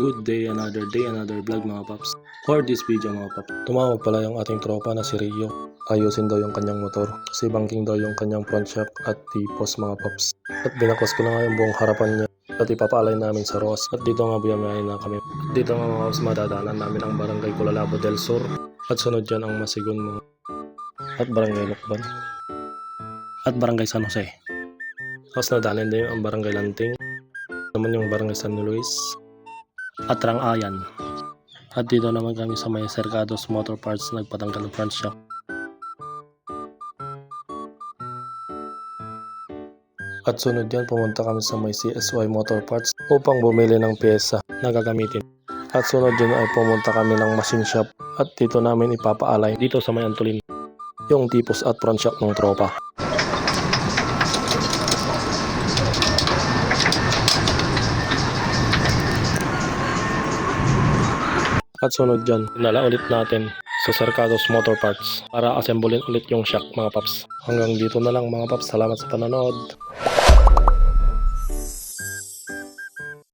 Good day, another vlog mga paps. For this video mga paps, tumawag pala yung ating tropa na si Rio. Ayusin daw yung kanyang motor kasi bangking daw yung kanyang front shock at tipos mga paps. At binakos ko na nga yung buong harapan niya at ipapaalay namin sa ROAS. At dito nga biyamahin na kami. Dito nga mga paps, madadaanan namin ang barangay Culalabo del Sur. At sunod dyan ang Masigon mga at barangay Lukban at barangay San Jose. Tapos nadaanan din ang barangay Lanting, naman yung barangay San Luis at Rangayan. At dito naman kami sa may Cercados Motor Parts nagpatanggal ng front shock. At sunod yan, pumunta kami sa may CSY Motor Parts upang bumili ng pyesa na gagamitin. At sunod yun ay pumunta kami ng machine shop at dito namin ipapaalay dito sa may Antolin yung tipos at front shock ng tropa. At sunod dyan, dinala ulit natin sa Cercados Motor Parts para assemblein ulit yung shock mga paps. Hanggang dito na lang mga paps. Salamat sa panonood.